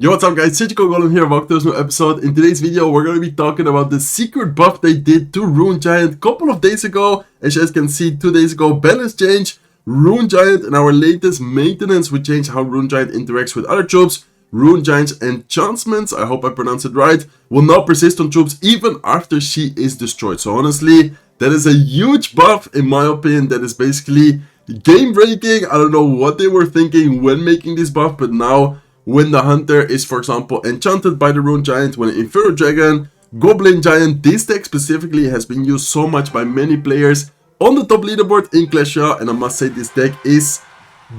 Yo, what's up guys, Goblin here, welcome to this new episode. In today's video, we're going to be talking about the secret buff they did to Rune Giant a couple of days ago. As you guys can see, 2 days ago, balance change, Rune Giant, and our latest maintenance, we changed how Rune Giant interacts with other troops. Rune Giant's enchantments, I hope I pronounced it right, will now persist on troops even after she is destroyed. So honestly, that is a huge buff in my opinion. That is basically game breaking. I don't know what they were thinking when making this buff, but now when the hunter is, for example, enchanted by the Rune Giant, when an Inferno Dragon, Goblin Giant, this deck specifically has been used so much by many players on the top leaderboard in Clash Royale, and I must say this deck is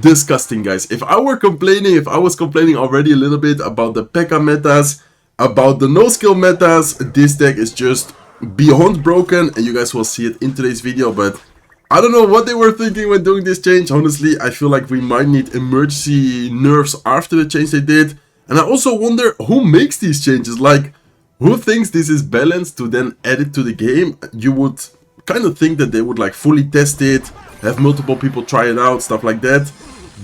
disgusting, guys. If I was complaining already a little bit about the P.E.K.K.A metas, about the no-skill metas, this deck is just beyond broken, and you guys will see it in today's video, but I don't know what they were thinking when doing this change. Honestly, I feel like we might need emergency nerfs after the change they did. And I also wonder who makes these changes. Like, who thinks this is balanced to then add it to the game? You would kind of think that they would like fully test it, have multiple people try it out, stuff like that.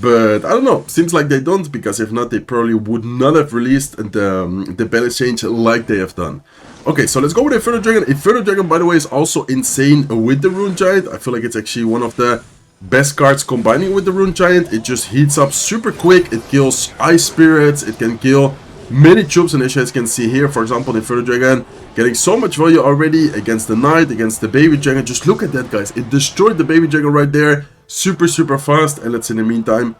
But I don't know, seems like they don't, because if not, they probably would not have released the balance change like they have done. Okay, so let's go with Inferno Dragon. Inferno Dragon, by the way, is also insane with the Rune Giant. I feel like it's actually one of the best cards combining with the Rune Giant. It just heats up super quick. It kills Ice Spirits. It can kill many troops. And as you guys can see here, for example, the Inferno Dragon getting so much value already against the Knight, against the Baby Dragon. Just look at that, guys. It destroyed the Baby Dragon right there. Super fast. And let's, in the meantime,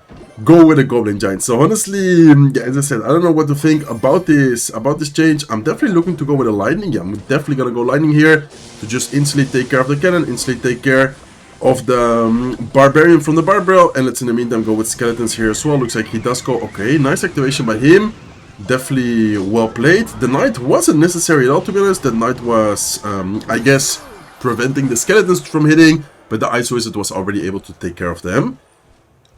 go with a Goblin Giant. So honestly, yeah, as I said, I don't know what to think about this change. I'm definitely looking to go with a Lightning. Yeah, I'm definitely gonna go Lightning here to just instantly take care of the cannon, instantly take care of the Barbarian from the Barbell, and let's in the meantime go with Skeletons here as well. Looks like he does go. Okay, nice activation by him. Definitely well played. The Knight wasn't necessary at all, to be honest. The Knight was, I guess, preventing the Skeletons from hitting, but the Ice Wizard was already able to take care of them.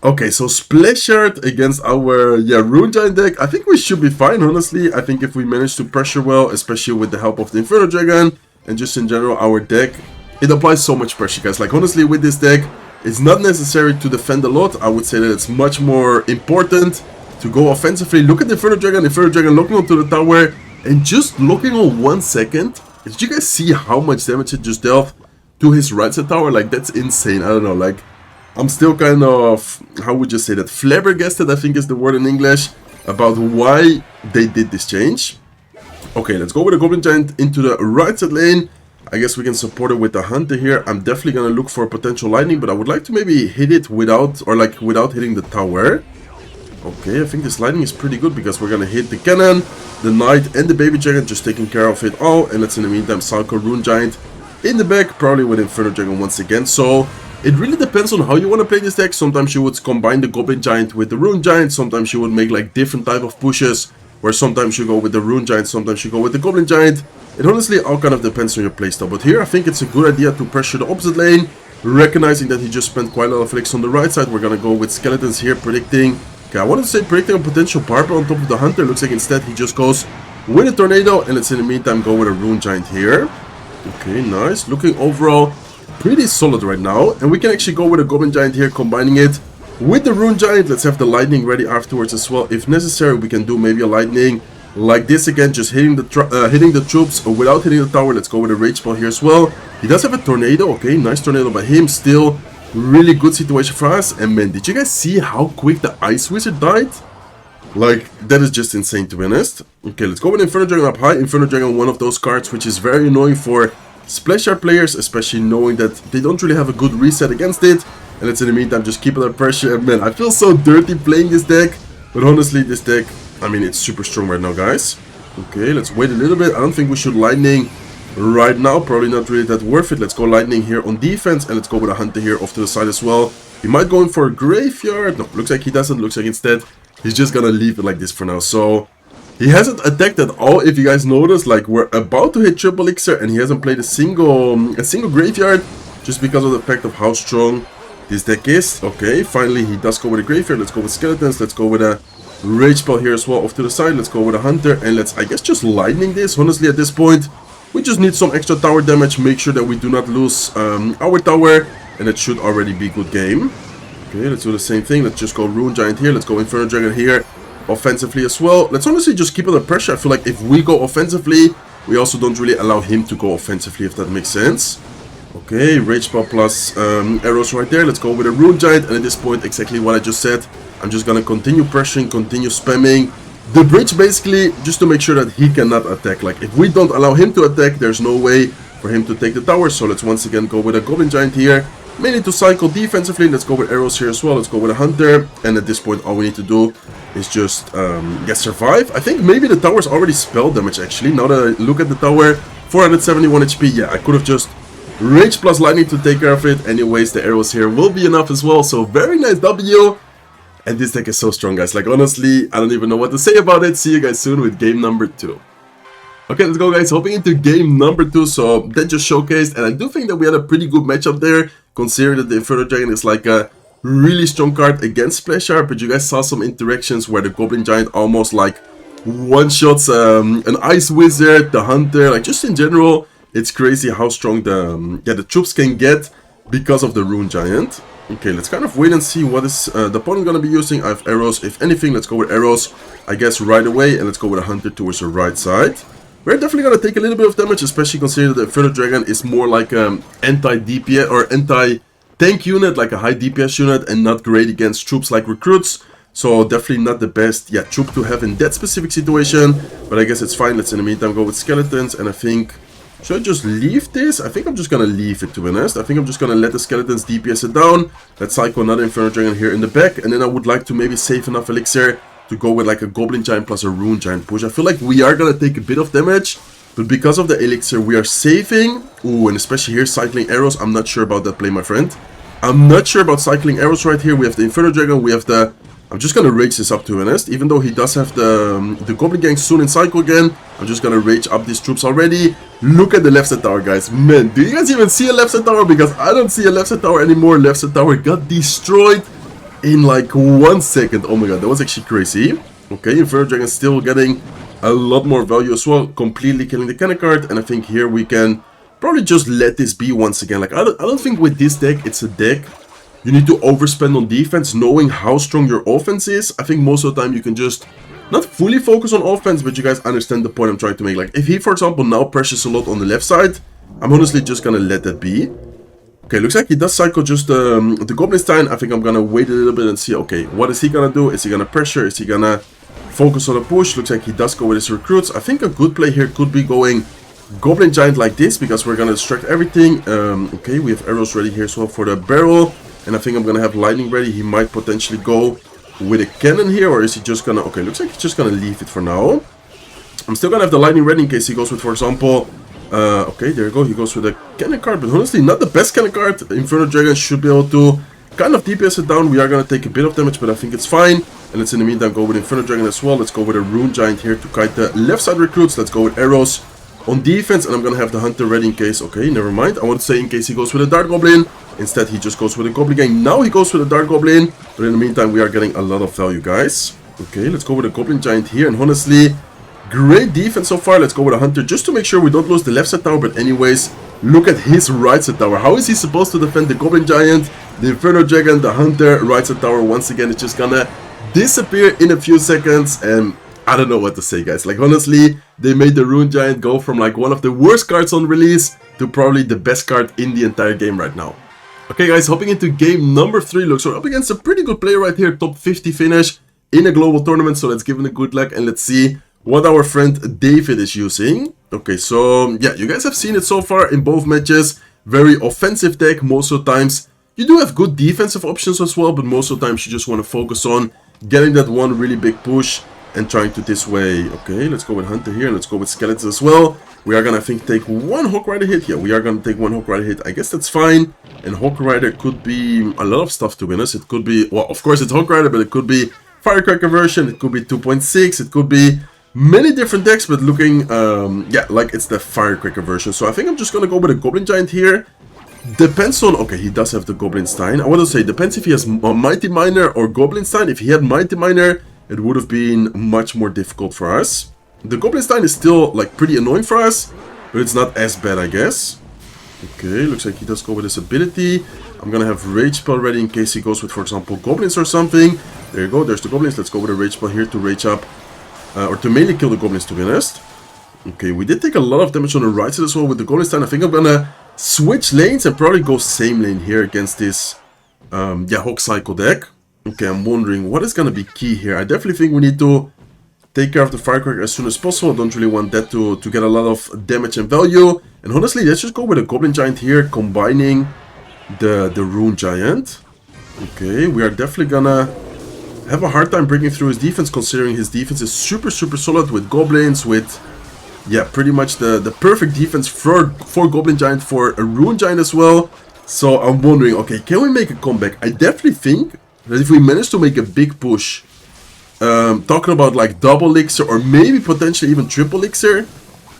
Okay, so Splash Shard against our Rune Giant deck. I think we should be fine, honestly. I think if we manage to pressure well, especially with the help of the Inferno Dragon, and just in general our deck, it applies so much pressure, guys. Like, honestly, with this deck, it's not necessary to defend a lot. I would say that it's much more important to go offensively. Look at the Inferno Dragon looking onto the tower, and just looking on 1 second. Did you guys see how much damage it just dealt to his right side tower? Like, that's insane. I don't know, like, I'm still kind of, how would you say that, flabbergasted, I think is the word in English, about why they did this change. Okay, let's go with the Goblin Giant into the right side lane. I guess we can support it with the Hunter here. I'm definitely going to look for a potential Lightning, but I would like to maybe hit it without hitting the tower. Okay, I think this Lightning is pretty good, because we're going to hit the Cannon, the Knight, and the Baby Dragon, just taking care of it all. And let's in the meantime cycle Rune Giant in the back, probably with Inferno Dragon once again. So it really depends on how you want to play this deck. Sometimes you would combine the Goblin Giant with the Rune Giant. Sometimes you would make like different type of pushes, where sometimes you go with the Rune Giant, sometimes you go with the Goblin Giant. It honestly all kind of depends on your playstyle. But here I think it's a good idea to pressure the opposite lane, recognizing that he just spent quite a lot of flicks on the right side. We're going to go with Skeletons here, predicting. Okay, I wanted to say predicting a potential Barbell on top of the Hunter. Looks like instead he just goes with a Tornado. And let's in the meantime go with a Rune Giant here. Okay, nice. Looking overall pretty solid right now, and we can actually go with a Goblin Giant here, combining it with the Rune Giant. Let's have the Lightning ready afterwards as well. If necessary, we can do maybe a Lightning like this again, just hitting the troops without hitting the tower. Let's go with a Rage Spell here as well. He does have a Tornado. Okay, nice Tornado by him. Still really good situation for us. And man, did you guys see how quick the Ice Wizard died? Like, that is just insane, to be honest. Okay, let's go with Inferno Dragon up high. Inferno Dragon, one of those cards which is very annoying for Splash Shard players, especially knowing that they don't really have a good reset against it. And let's in the meantime just keep it under pressure. And man, I feel so dirty playing this deck, but honestly, this deck, I mean, it's super strong right now, guys. Okay, let's wait a little bit. I don't think we should Lightning right now, probably not really that worth it. Let's go Lightning here on defense, and let's go with a Hunter here off to the side as well. He might go in for a Graveyard. No, looks like he doesn't. Looks like instead he's just gonna leave it like this for now. So he hasn't attacked at all. If you guys notice, like, we're about to hit triple elixir, and he hasn't played a single Graveyard, just because of the fact of how strong this deck is. Okay, finally he does go with a Graveyard. Let's go with Skeletons. Let's go with a Rage Spell here as well off to the side. Let's go with a Hunter, and let's, I guess, just Lightning this. Honestly, at this point, we just need some extra tower damage. Make sure that we do not lose our tower, and it should already be a good game. Okay, let's do the same thing. Let's just go Rune Giant here. Let's go Inferno Dragon here. offensively as well. Let's honestly just keep under pressure. I feel like if we go offensively, we also don't really allow him to go offensively, if that makes sense. Okay, Rage Spell plus arrows right there. Let's go with a Rune Giant, and at this point, exactly what I just said. I'm just gonna continue pressuring, continue spamming the bridge, basically, just to make sure that he cannot attack. Like, if we don't allow him to attack, there's no way for him to take the tower. So let's once again go with a Goblin Giant here, mainly to cycle defensively. Let's go with arrows here as well. Let's go with a Hunter, and at this point, all we need to do is just survive. I think maybe the tower's already spell damage, actually. Now that I look at the tower, 471 HP. Yeah, I could have just Rage plus Lightning to take care of it. Anyways, the arrows here will be enough as well. So very nice W. And this deck is so strong, guys. Like, honestly, I don't even know what to say about it. See you guys soon with game number 2. Okay, let's go, guys. Hopping into game number 2. So that just showcased, and I do think that we had a pretty good matchup there, considering that the Inferno Dragon is like a really strong card against Splash Art. But you guys saw some interactions where the Goblin Giant almost like one-shots an Ice Wizard, the Hunter. Like, just in general, it's crazy how strong the troops can get because of the Rune Giant. Okay, let's kind of wait and see what is the opponent going to be using. I have arrows. If anything, let's go with arrows, I guess, right away. And let's go with a Hunter towards the right side. We're definitely going to take a little bit of damage, especially considering that the Inferno Dragon is more like anti-DPS or anti-tank unit, like a high DPS unit, and not great against troops like recruits. So definitely not the best, troop to have in that specific situation. But I guess it's fine. Let's in the meantime go with skeletons, and I think... should I just leave this? I think I'm just gonna leave it, to be honest. I think I'm just gonna let the skeletons DPS it down. Let's cycle another Inferno Dragon here in the back. And then I would like to maybe save enough elixir to go with like a Goblin Giant plus a Rune Giant push. I feel like we are gonna take a bit of damage, but because of the elixir we are saving. Ooh, and especially here cycling arrows. I'm not sure about that play, my friend. I'm not sure about cycling arrows right here. We have the Inferno Dragon, we have the... I'm just gonna rage this up, to be honest. Even though he does have the Goblin Gang soon in cycle again, I'm just gonna rage up these troops already. Look at the left side tower, guys. Man, do you guys even see a left side tower? Because I don't see a left side tower anymore. Left side tower got destroyed in like 1 second. Oh my god, that was actually crazy. Okay, Inferno Dragon still getting a lot more value as well. Completely killing the cannon card. And I think here we can probably just let this be once again. Like, I don't think with this deck, it's a deck you need to overspend on defense, knowing how strong your offense is. I think most of the time you can just not fully focus on offense, but you guys understand the point I'm trying to make. Like, if he, for example, now pressures a lot on the left side, I'm honestly just gonna let that be. Okay, looks like he does cycle just the Goblin Stein. I think I'm gonna wait a little bit and see, okay, what is he gonna do? Is he gonna pressure? Is he gonna focus on a push? Looks like he does go with his recruits. I think a good play here could be going Goblin Giant like this, because we're gonna distract everything. Okay, we have arrows ready here as well for the barrel. And I think I'm going to have lightning ready. He might potentially go with a cannon here. Or is he just going to... okay, looks like he's just going to leave it for now. I'm still going to have the lightning ready in case he goes with, for example... okay, there you go. He goes with a cannon card. But honestly, not the best cannon card. Inferno Dragon should be able to kind of DPS it down. We are going to take a bit of damage, but I think it's fine. And let's in the meantime go with Inferno Dragon as well. Let's go with a Rune Giant here to kite the left side recruits. Let's go with arrows on defense. And I'm going to have the Hunter ready in case... okay, never mind. I want to say in case he goes with a Dart Goblin. Instead, he just goes with a Goblin Gang. Now he goes with a Dark Goblin. But in the meantime, we are getting a lot of value, guys. Okay, let's go with a Goblin Giant here. And honestly, great defense so far. Let's go with a Hunter just to make sure we don't lose the left side tower. But anyways, look at his right side tower. How is he supposed to defend the Goblin Giant, the Inferno Dragon, the Hunter? Right side tower, once again, it's just gonna disappear in a few seconds. And I don't know what to say, guys. Like, honestly, they made the Rune Giant go from like one of the worst cards on release to probably the best card in the entire game right now. Okay, guys, hopping into game number 3. Looks we're up against a pretty good player right here. Top 50 finish in a global tournament. So let's give him a good luck and let's see what our friend David is using. Okay, so yeah, you guys have seen it so far in both matches. Very offensive deck. Most of the times you do have good defensive options as well, but most of the times you just want to focus on getting that one really big push and trying to this way. Okay, let's go with Hunter here and let's go with Skeletons as well. We are gonna, I think, take one Hawk Rider hit. Yeah, we are gonna take one Hawk Rider hit. I guess that's fine. And Hawk Rider could be a lot of stuff, to be honest. It could be, well, of course it's Hawk Rider, but it could be Firecracker version. It could be 2.6. It could be many different decks, but looking, yeah, like it's the Firecracker version. So I think I'm just gonna go with a Goblin Giant here. Depends on, okay, he does have the Goblin Stein. I want to say, depends if he has Mighty Miner or Goblin Stein. If he had Mighty Miner, it would have been much more difficult for us. The Goblin Stein is still, like, pretty annoying for us, but it's not as bad, I guess. Okay, looks like he does go with his ability. I'm gonna have Rage Spell ready in case he goes with, for example, Goblins or something. There you go. There's the goblins. Let's go with a rage spell here to rage up. Or to mainly kill the goblins, to be honest. Okay, we did take a lot of damage on the right side as well with the goblin stand. I think I'm gonna switch lanes and probably go same lane here against this Hawk Cycle deck. Okay, I'm wondering what is gonna be key here. I definitely think we need to take care of the Firecracker as soon as possible. I don't really want that to get a lot of damage and value. And honestly, let's just go with a Goblin Giant here, combining the Rune Giant. Okay, we are definitely gonna have a hard time breaking through his defense, considering his defense is super solid with goblins, with pretty much the perfect defense for Goblin Giant, for a Rune Giant as well. So I'm wondering, okay, can we make a comeback? I definitely think that if we manage to make a big push, talking about like double elixir or maybe potentially even triple elixir,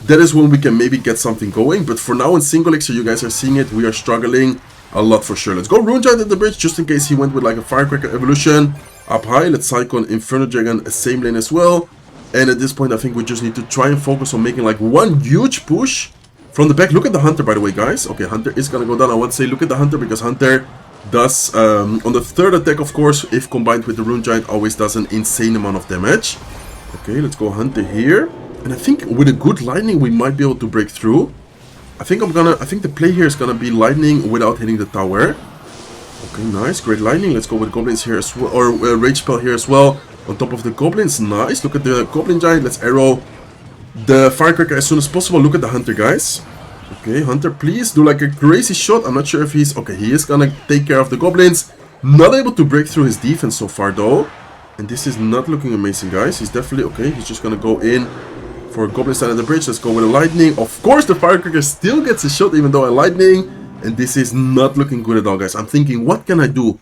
that is when we can maybe get something going. But for now in single elixir, you guys are seeing it, we are struggling a lot for sure. Let's go Rune Giant at the bridge, just in case he went with like a Firecracker evolution up high. Let's cycle Inferno Dragon same lane as well. And at this point, I think we just need to try and focus on making like one huge push from the back. Look at the Hunter, by the way, guys. Okay, Hunter is gonna go down. I want to say look at the Hunter, because Hunter does, on the third attack, of course, if combined with the Rune Giant, always does an insane amount of damage. Okay, let's go Hunter here. And I think with a good lightning, we might be able to break through. I think the play here is gonna be lightning without hitting the tower. Okay, nice, great lightning. Let's go with goblins here as well, or rage spell here as well. On top of the goblins, nice. Look at the Goblin Giant. Let's arrow the Firecracker as soon as possible. Look at the Hunter, guys. Okay, Hunter, please do like a crazy shot. I'm not sure if he's... Okay, he is gonna take care of the goblins. Not able to break through his defense so far, though. And this is not looking amazing, guys. He's definitely... Okay, he's just gonna go in for a Goblin stand at the bridge. Let's go with a lightning. Of course, the Firecracker still gets a shot, even though a lightning. And this is not looking good at all, guys. I'm thinking, what can I do?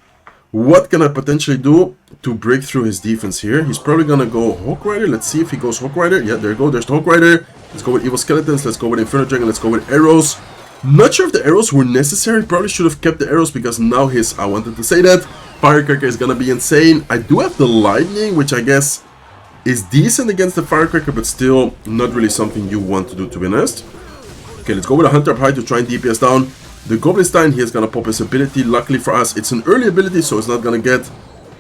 What can I potentially do to break through his defense here? He's probably gonna go Hawk Rider. Let's see if he goes Hawk Rider. Yeah, there you go. There's the Hawk Rider. Let's go with Evil Skeletons. Let's go with Inferno Dragon. Let's go with arrows. Not sure if the arrows were necessary. Probably should have kept the arrows, because now his... I wanted to say that. Firecracker is gonna be insane. I do have the lightning, which I guess is decent against the Firecracker, but still not really something you want to do, to be honest. Okay, let's go with a Hunter up high to try and DPS down the Goblin Stein. He is gonna pop his ability. Luckily for us, it's an early ability, so it's not gonna get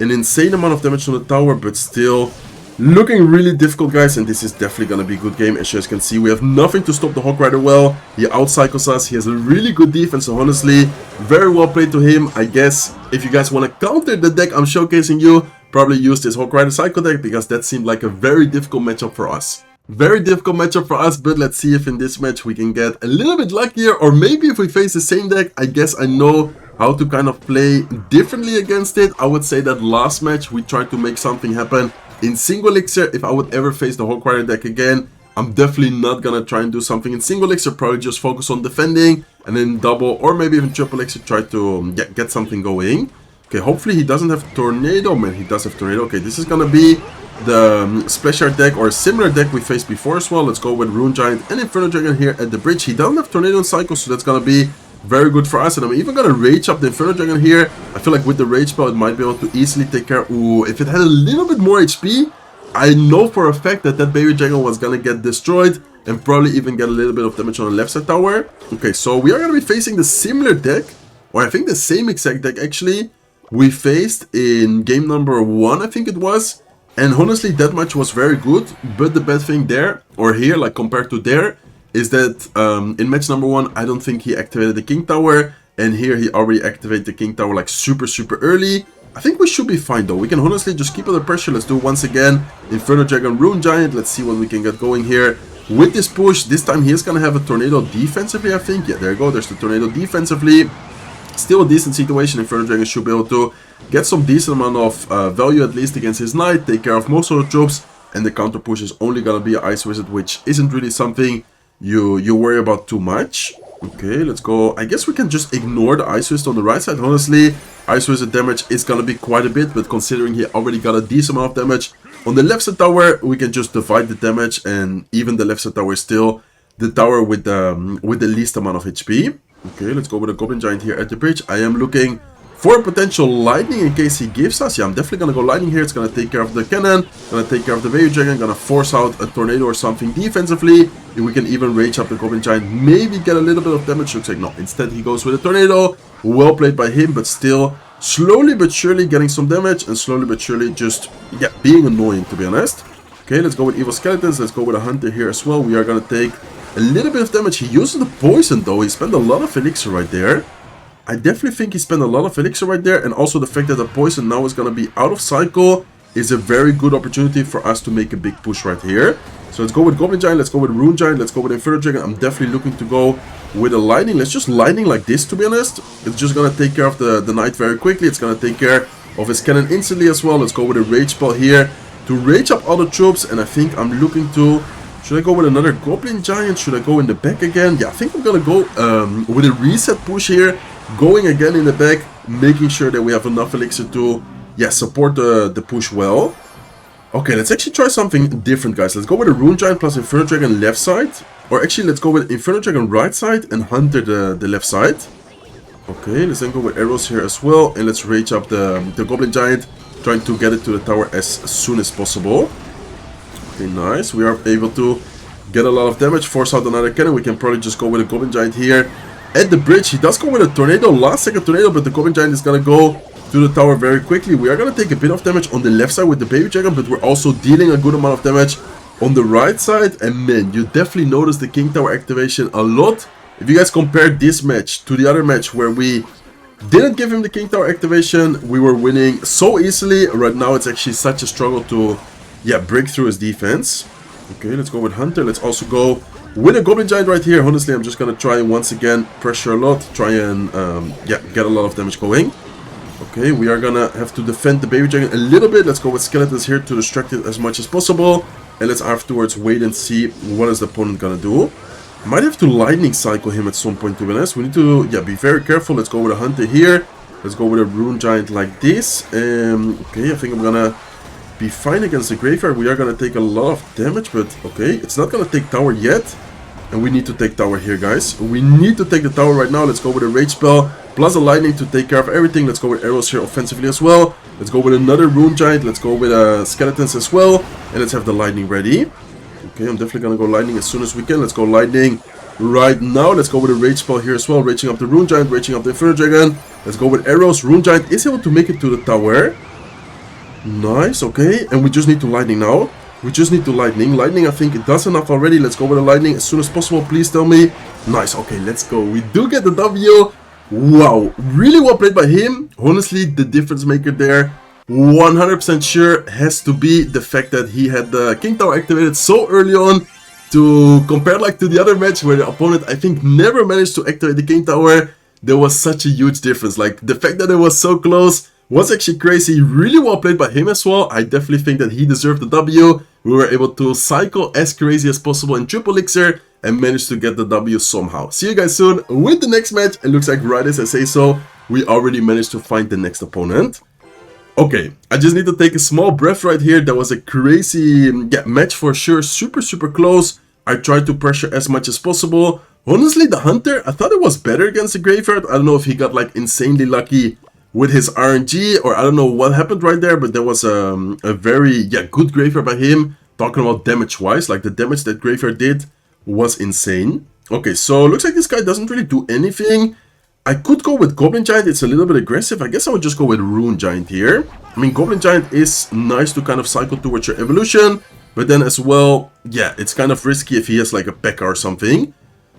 an insane amount of damage on the tower, but still looking really difficult, guys. And this is definitely gonna be a good game. As you guys can see, we have nothing to stop the Hawk Rider well. He outcycles us. He has a really good defense, so honestly, very well played to him. I guess if you guys want to counter the deck I'm showcasing you, probably use this Hawk Rider cycle deck, because that seemed like a very difficult matchup for us. Very difficult matchup for us, but let's see if in this match we can get a little bit luckier, or maybe if we face the same deck, I guess I know how to kind of play differently against it. I would say that last match we tried to make something happen in single elixir. If I would ever face the Hawk Rider deck again, I'm definitely not gonna try and do something in single elixir. Probably just focus on defending, and then double or maybe even triple elixir, try to get something going. Okay, hopefully he doesn't have Tornado. Man, he does have Tornado. Okay, this is gonna be the Splash Art deck, or a similar deck we faced before as well. Let's go with Rune Giant and Inferno Dragon here at the bridge. He doesn't have Tornado and Cycle, so that's gonna be very good for us. And I'm even gonna rage up the Inferno Dragon here. I feel like with the rage spell, it might be able to easily take care. Ooh, if it had a little bit more HP, I know for a fact that that baby dragon was gonna get destroyed and probably even get a little bit of damage on the left side tower. Okay, so we are gonna be facing the similar deck, or I think the same exact deck actually we faced in game number 1, I think it was. And honestly, that match was very good, but the bad thing there, or here, like compared to there, is that in match number 1, I don't think he activated the King Tower, and here he already activated the King Tower like super early. I think we should be fine though. We can honestly just keep under pressure. Let's do once again Inferno Dragon, Rune Giant. Let's see what we can get going here with this push. This time he is gonna have a Tornado defensively, I think. Yeah, there you go. There's the Tornado defensively. Still a decent situation. Inferno Dragon should be able to get some decent amount of value at least against his knight, take care of most of the troops, and the counter push is only gonna be an Ice Wizard, which isn't really something you worry about too much. Okay, let's go. I guess we can just ignore the Ice Wizard on the right side. Honestly, Ice Wizard damage is gonna be quite a bit, but considering he already got a decent amount of damage on the left side tower, we can just divide the damage, and even the left side tower is still the tower with the least amount of HP. Okay, let's go with a Goblin Giant here at the bridge. I am looking for a potential lightning in case he gives us. Yeah, I'm definitely gonna go lightning here. It's gonna take care of the cannon, gonna take care of the Baby Dragon, gonna force out a Tornado or something defensively. If we can even rage up the Goblin Giant, maybe get a little bit of damage. Looks like no, instead he goes with a Tornado. Well played by him, but still slowly but surely getting some damage, and slowly but surely just, yeah, being annoying, to be honest. Okay, let's go with Evil Skeletons. Let's go with a Hunter here as well. We are going to take a little bit of damage. He uses the poison, though. He spent a lot of elixir right there. I definitely think he spent a lot of elixir right there. And also the fact that the poison now is going to be out of cycle is a very good opportunity for us to make a big push right here. So let's go with Goblin Giant, let's go with Rune Giant, let's go with Inferno Dragon. I'm definitely looking to go with a Lightning. Let's just Lightning like this, to be honest. It's just going to take care of the Knight very quickly. It's going to take care of his cannon instantly as well. Let's go with a Rage Spell here to rage up all the troops. And I think I'm looking to... Should I go with another Goblin Giant? Should I go in the back again? Yeah, I think I'm going to go with a reset push here. Going again in the back, making sure that we have enough elixir to, yeah, support the push well. Okay, let's actually try something different, guys. Let's go with a Rune Giant plus Inferno Dragon left side. Or actually, let's go with Inferno Dragon right side and Hunter the left side. Okay, let's then go with arrows here as well. And let's rage up the Goblin Giant, trying to get it to the tower as soon as possible. Okay, nice. We are able to get a lot of damage, force out another cannon. We can probably just go with a Goblin Giant here at the bridge. He does go with a tornado, last second tornado, but the Goblin Giant is going to go to the tower very quickly. We are going to take a bit of damage on the left side with the Baby Dragon, but we're also dealing a good amount of damage on the right side. And man, you definitely notice the King Tower activation a lot. If you guys compare this match to the other match where we didn't give him the King Tower activation, we were winning so easily. Right now it's actually such a struggle to, yeah, break through his defense. Okay, let's go with Hunter. Let's also go with a Goblin Giant right here. Honestly, I'm just going to try and once again pressure a lot, try and yeah, get a lot of damage going. Okay, we are gonna have to defend the Baby Dragon a little bit. Let's go with Skeletons here to distract it as much as possible. And let's afterwards wait and see what is the opponent gonna do. Might have to Lightning Cycle him at some point, to be honest. We need to, yeah, be very careful. Let's go with a Hunter here. Let's go with a Rune Giant like this. Okay, I think I'm gonna be fine against the Graveyard. We are gonna take a lot of damage, but okay, it's not gonna take tower yet. And we need to take tower here, guys. We need to take the tower right now. Let's go with a Rage Spell plus a Lightning to take care of everything. Let's go with arrows here offensively as well. Let's go with another Rune Giant. Let's go with Skeletons as well. And let's have the Lightning ready. Okay, I'm definitely going to go Lightning as soon as we can. Let's go Lightning right now. Let's go with a Rage Spell here as well. Raging up the Rune Giant, raging up the Inferno Dragon. Let's go with arrows. Rune Giant is able to make it to the tower. Nice, okay. And we just need to Lightning now. We just need to Lightning. Lightning, I think it does enough already. Let's go with a Lightning as soon as possible. Please tell me. Nice. Okay, let's go. We do get the W. Wow. Really well played by him. Honestly, the difference maker there, 100% sure, has to be the fact that he had the King Tower activated so early on, to compare like to the other match where the opponent, I think, never managed to activate the King Tower. There was such a huge difference. Like, the fact that it was so close was actually crazy. Really well played by him as well. I definitely think that he deserved the W. We were able to cycle as crazy as possible in triple elixir and managed to get the W somehow. See you guys soon with the next match. It looks like right as I say so, we already managed to find the next opponent. Okay, I just need to take a small breath right here. That was a crazy match for sure. Super, super close. I tried to pressure as much as possible. Honestly, the Hunter, I thought it was better against the Graveyard. I don't know if he got like insanely lucky with his RNG, or I don't know what happened right there, but there was a very good Graveyard by him. Talking about damage wise, like the damage that Graveyard did was insane. Okay, so looks like this guy doesn't really do anything. I could go with Goblin Giant, it's a little bit aggressive. I guess I would just go with Rune Giant here. I mean, Goblin Giant is nice to kind of cycle towards your evolution, but then as well, yeah, it's kind of risky if he has like a P.E.K.K.A or something.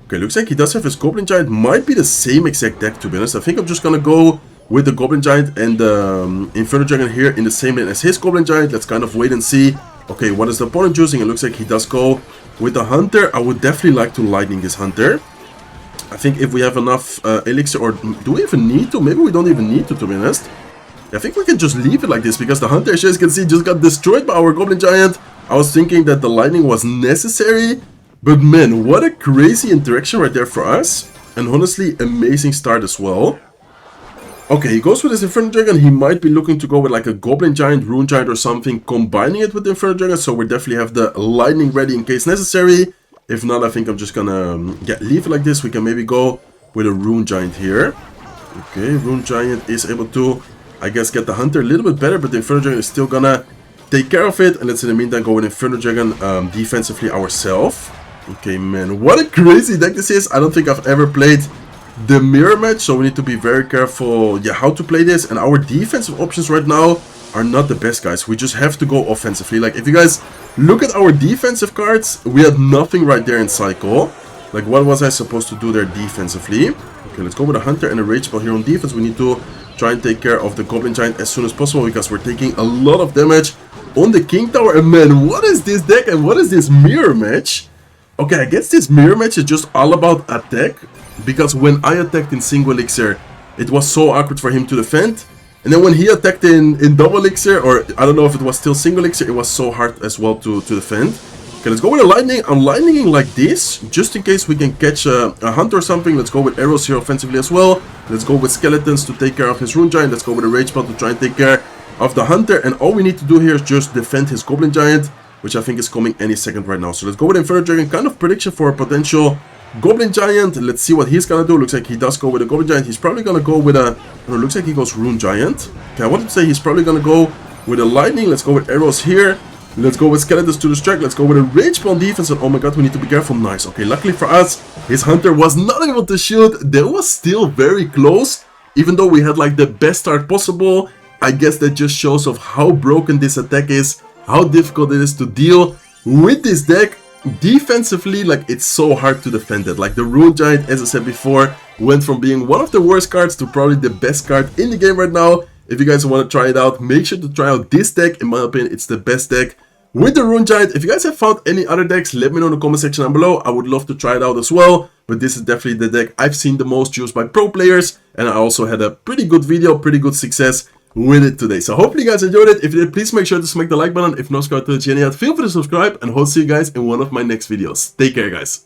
Okay, looks like he does have his Goblin Giant. Might be the same exact deck, to be honest. I think I'm just gonna go with the Goblin Giant and the Inferno Dragon here in the same lane as his Goblin Giant. Let's kind of wait and see. Okay, what is the opponent choosing? It looks like he does go with the Hunter. I would definitely like to Lightning this Hunter. I think if we have enough elixir, or do we even need to? Maybe we don't even need to be honest. I think we can just leave it like this, because the Hunter, as you guys can see, just got destroyed by our Goblin Giant. I was thinking that the Lightning was necessary, but man, what a crazy interaction right there for us. And honestly, amazing start as well. Okay, he goes with his Inferno Dragon. He might be looking to go with like a Goblin Giant, Rune Giant or something, combining it with the Inferno Dragon. So we definitely have the Lightning ready in case necessary. If not, I think I'm just gonna leave it like this. We can maybe go with a Rune Giant here. Okay, Rune Giant is able to, I guess, get the Hunter a little bit better, but the Inferno Dragon is still gonna take care of it. And let's in the meantime go with Inferno Dragon defensively ourselves. Okay, man, what a crazy deck this is. I don't think I've ever played the mirror match, so we need to be very careful, yeah, how to play this. And our defensive options right now are not the best, guys. We just have to go offensively. Like, if you guys look at our defensive cards, we had nothing right there in cycle. Like, what was I supposed to do there defensively? Okay, let's go with a Hunter and a Rage Spell here on defense. We need to try and take care of the Goblin Giant as soon as possible, because we're taking a lot of damage on the King Tower. And man, what is this deck and what is this mirror match? Okay, I guess this mirror match is just all about attack, because when I attacked in single elixir, it was so awkward for him to defend. And then when he attacked in double elixir, or I don't know if it was still single elixir, it was so hard as well to defend. Okay, let's go with a lightning. I'm lightninging like this, just in case we can catch a hunter or something. Let's go with arrows here offensively as well. Let's go with skeletons to take care of his Rune Giant. Let's go with a Rage Spell to try and take care of the hunter. And all we need to do here is just defend his Goblin Giant, which I think is coming any second right now. So let's go with Inferno Dragon, kind of prediction for a potential Goblin Giant. Let's see what he's gonna do. Looks like he does go with a Goblin Giant. He's probably gonna go with a... No, looks like he goes Rune Giant. Okay, I wanted to say he's probably gonna go with a Lightning. Let's go with arrows here. Let's go with Skeletons to distract. Let's go with a Rage Spell on defense. And oh my god, we need to be careful. Nice. Okay, luckily for us, his Hunter was not able to shoot. That was still very close. Even though we had like the best start possible, I guess that just shows of how broken this attack is, how difficult it is to deal with this deck. Defensively, like, it's so hard to defend it. Like, the Rune Giant, as I said before, went from being one of the worst cards to probably the best card in the game right now. If you guys want to try it out, make sure to try out this deck. In my opinion, it's the best deck with the Rune Giant. If you guys have found any other decks, let me know in the comment section down below. I would love to try it out as well. But this is definitely the deck I've seen the most used by pro players. And I also had a pretty good video, pretty good success with it today. So hopefully you guys enjoyed it. If you did, please make sure to smack the like button. If not subscribed to the channel yet, feel free to subscribe. And I'll see you guys in one of my next videos. Take care, guys.